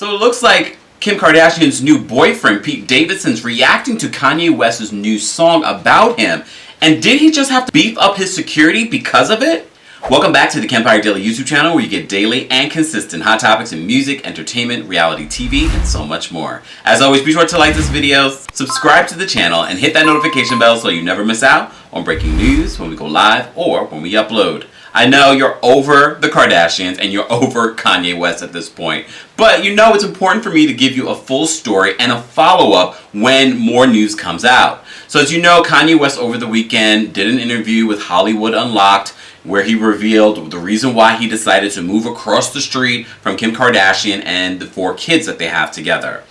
So it looks like Kim Kardashian's new boyfriend, Pete Davidson's reacting to Kanye West's new song about him. And did he just have to beef up his security because of it? Welcome back to the Kempire Daily YouTube channel, where you get daily and consistent hot topics in music, entertainment, reality TV, and so much more. As always, be sure to like this video, subscribe to the channel, and hit that notification bell so you never miss out on breaking news when we go live or when we upload. I know you're over the Kardashians and you're over Kanye West at this point, but you know it's important for me to give you a full story and a follow-up when more news comes out. So as you know, Kanye West over the weekend did an interview with Hollywood Unlocked, where he revealed the reason why he decided to move across the street from Kim Kardashian and the 4 kids that they have together.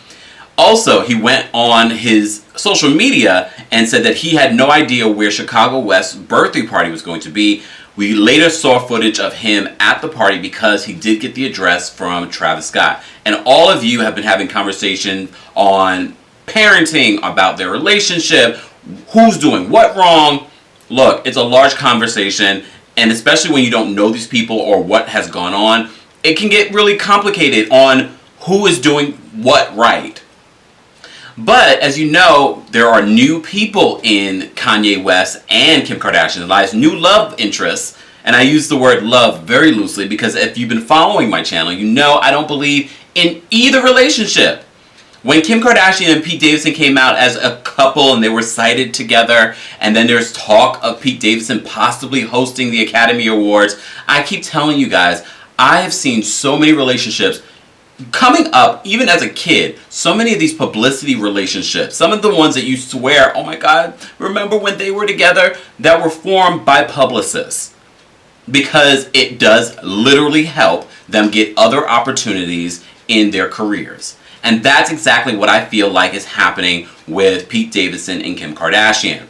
Also, he went on his social media and said that he had no idea where Chicago West's birthday party was going to be. We later saw footage of him at the party because he did get the address from Travis Scott. And all of you have been having conversations on parenting, about their relationship, who's doing what wrong. Look, it's a large conversation. And especially when you don't know these people or what has gone on, it can get really complicated on who is doing what right. But as you know, there are new people in Kanye West and Kim Kardashian's lives, new love interests. And I use the word love very loosely because if you've been following my channel, you know I don't believe in either relationship. When Kim Kardashian and Pete Davidson came out as a couple and they were cited together, and then there's talk of Pete Davidson possibly hosting the Academy Awards, I keep telling you guys, I have seen so many relationships coming up, even as a kid, so many of these publicity relationships, some of the ones that you swear, oh my God, remember when they were together, that were formed by publicists. Because it does literally help them get other opportunities in their careers. And that's exactly what I feel like is happening with Pete Davidson and Kim Kardashian.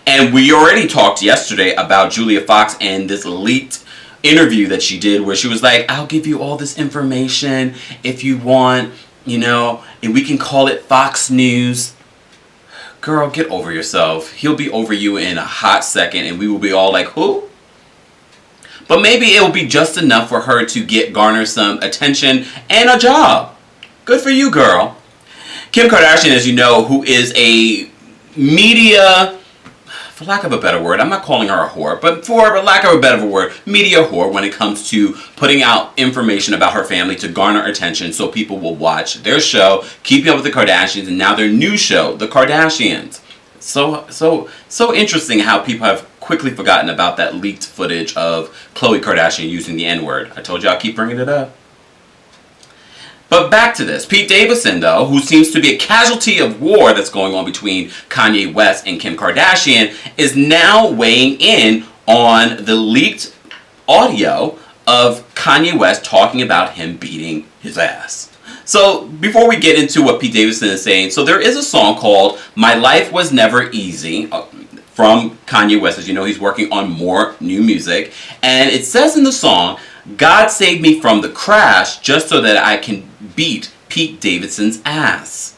And we already talked yesterday about Julia Fox and this leaked interview that she did where she was like, I'll give you all this information if you want, you know, and we can call it Fox News. Girl, get over yourself. He'll be over you in a hot second and we will be all like, who? But maybe it will be just enough for her to garner some attention and a job. Good for you, girl. Kim Kardashian, as you know, who is a media, for lack of a better word, I'm not calling her a whore, but for lack of a better word, media whore when it comes to putting out information about her family to garner attention so people will watch their show, Keeping Up with the Kardashians, and now their new show, The Kardashians. So interesting how people have quickly forgotten about that leaked footage of Khloe Kardashian using the N-word. I told you I'll keep bringing it up. But back to this. Pete Davidson, though, who seems to be a casualty of war that's going on between Kanye West and Kim Kardashian, is now weighing in on the leaked audio of Kanye West talking about him beating his ass. So before we get into what Pete Davidson is saying, so there is a song called My Life Was Never Easy from Kanye West. As you know, he's working on more new music. And it says in the song, God saved me from the crash just so that I can beat Pete Davidson's ass.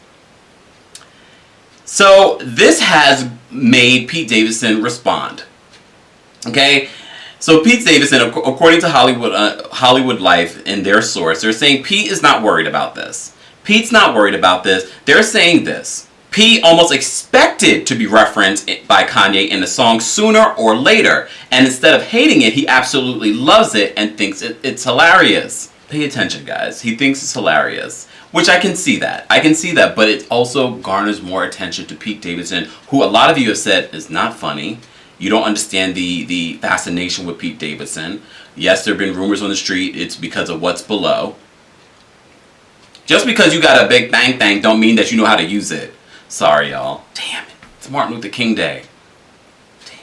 So this has made Pete Davidson respond. Okay? So Pete Davidson, according to Hollywood Life and their source, they're saying Pete is not worried about this. Pete's not worried about this. They're saying this. Pete almost expected to be referenced by Kanye in the song sooner or later. And instead of hating it, he absolutely loves it and thinks it's hilarious. Pay attention, guys. He thinks it's hilarious. Which I can see that. I can see that. But it also garners more attention to Pete Davidson, who a lot of you have said is not funny. You don't understand the fascination with Pete Davidson. Yes, there have been rumors on the street. It's because of what's below. Just because you got a big bang thing don't mean that you know how to use it. Sorry, y'all. Damn it. It's Martin Luther King Day. Damn.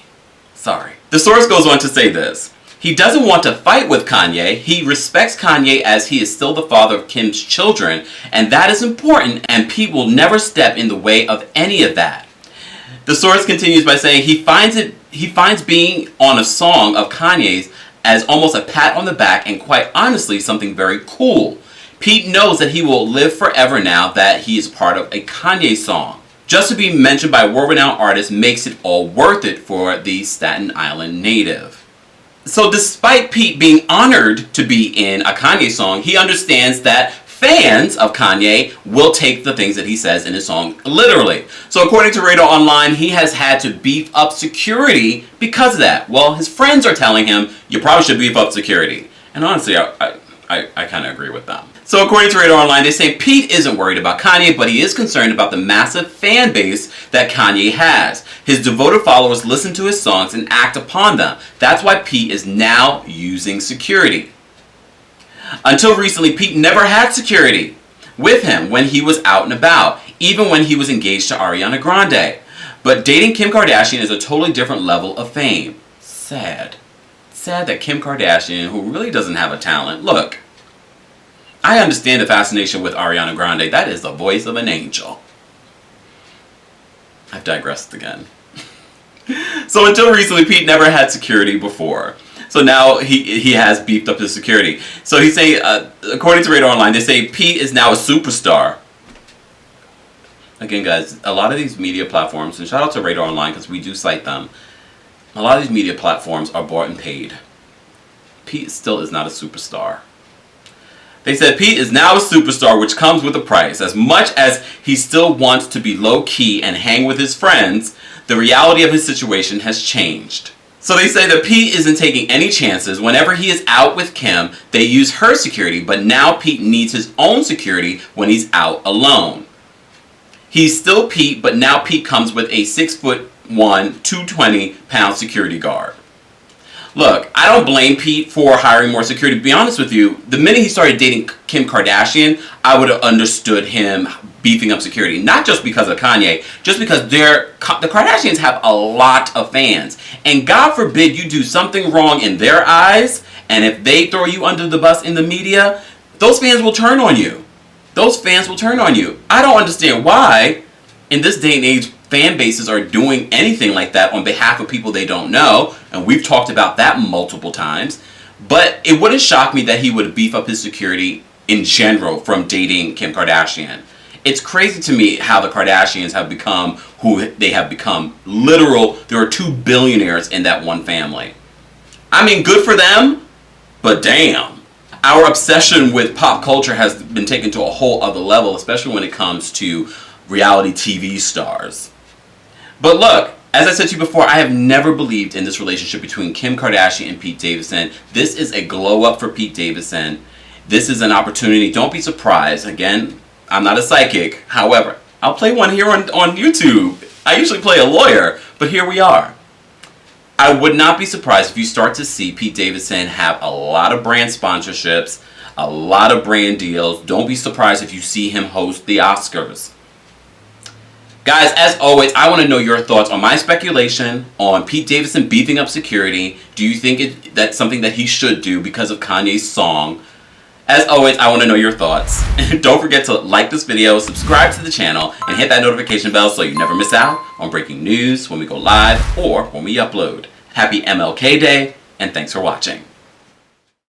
Sorry. The source goes on to say this. He doesn't want to fight with Kanye. He respects Kanye as he is still the father of Kim's children, and that is important, and Pete will never step in the way of any of that. The source continues by saying he finds being on a song of Kanye's as almost a pat on the back and quite honestly something very cool. Pete knows that he will live forever now that he is part of a Kanye song. Just to be mentioned by a world-renowned artist makes it all worth it for the Staten Island native. So despite Pete being honored to be in a Kanye song, he understands that fans of Kanye will take the things that he says in his song literally. So according to Radar Online, he has had to beef up security because of that. Well, his friends are telling him, you probably should beef up security. And honestly, I kind of agree with them. So according to Radar Online, they say Pete isn't worried about Kanye, but he is concerned about the massive fan base that Kanye has. His devoted followers listen to his songs and act upon them. That's why Pete is now using security. Until recently, Pete never had security with him when he was out and about, even when he was engaged to Ariana Grande. But dating Kim Kardashian is a totally different level of fame. Sad. Sad that Kim Kardashian, who really doesn't have a talent, look, I understand the fascination with Ariana Grande. That is the voice of an angel. I've digressed again. So until recently, Pete never had security before. So now he has beefed up his security. So he's saying, according to Radar Online, they say Pete is now a superstar. Again, guys, a lot of these media platforms, and shout out to Radar Online because we do cite them, a lot of these media platforms are bought and paid. Pete still is not a superstar. They said Pete is now a superstar, which comes with a price. As much as he still wants to be low-key and hang with his friends, the reality of his situation has changed. So they say that Pete isn't taking any chances. Whenever he is out with Kim, they use her security, but now Pete needs his own security when he's out alone. He's still Pete, but now Pete comes with a 6'1", 220-pound security guard. Look, I don't blame Pete for hiring more security. To be honest with you, the minute he started dating Kim Kardashian, I would have understood him beefing up security. Not just because of Kanye, just because the Kardashians have a lot of fans. And God forbid you do something wrong in their eyes, and if they throw you under the bus in the media, those fans will turn on you. Those fans will turn on you. I don't understand why, in this day and age, fan bases are doing anything like that on behalf of people they don't know, and we've talked about that multiple times. But it wouldn't shock me that he would beef up his security in general from dating Kim Kardashian. It's crazy to me how the Kardashians have become who they have become. There are 2 billionaires in that one family. I mean, good for them, but damn. Our obsession with pop culture has been taken to a whole other level, especially when it comes to reality TV stars. But look, as I said to you before, I have never believed in this relationship between Kim Kardashian and Pete Davidson. This is a glow up for Pete Davidson. This is an opportunity. Don't be surprised. Again, I'm not a psychic. However, I'll play one here on YouTube. I usually play a lawyer, but here we are. I would not be surprised if you start to see Pete Davidson have a lot of brand sponsorships, a lot of brand deals. Don't be surprised if you see him host the Oscars. Guys, as always, I want to know your thoughts on my speculation on Pete Davidson beefing up security. Do you think that's something that he should do because of Kanye's song? As always, I want to know your thoughts. Don't forget to like this video, subscribe to the channel, and hit that notification bell so you never miss out on breaking news when we go live or when we upload. Happy MLK Day, and thanks for watching.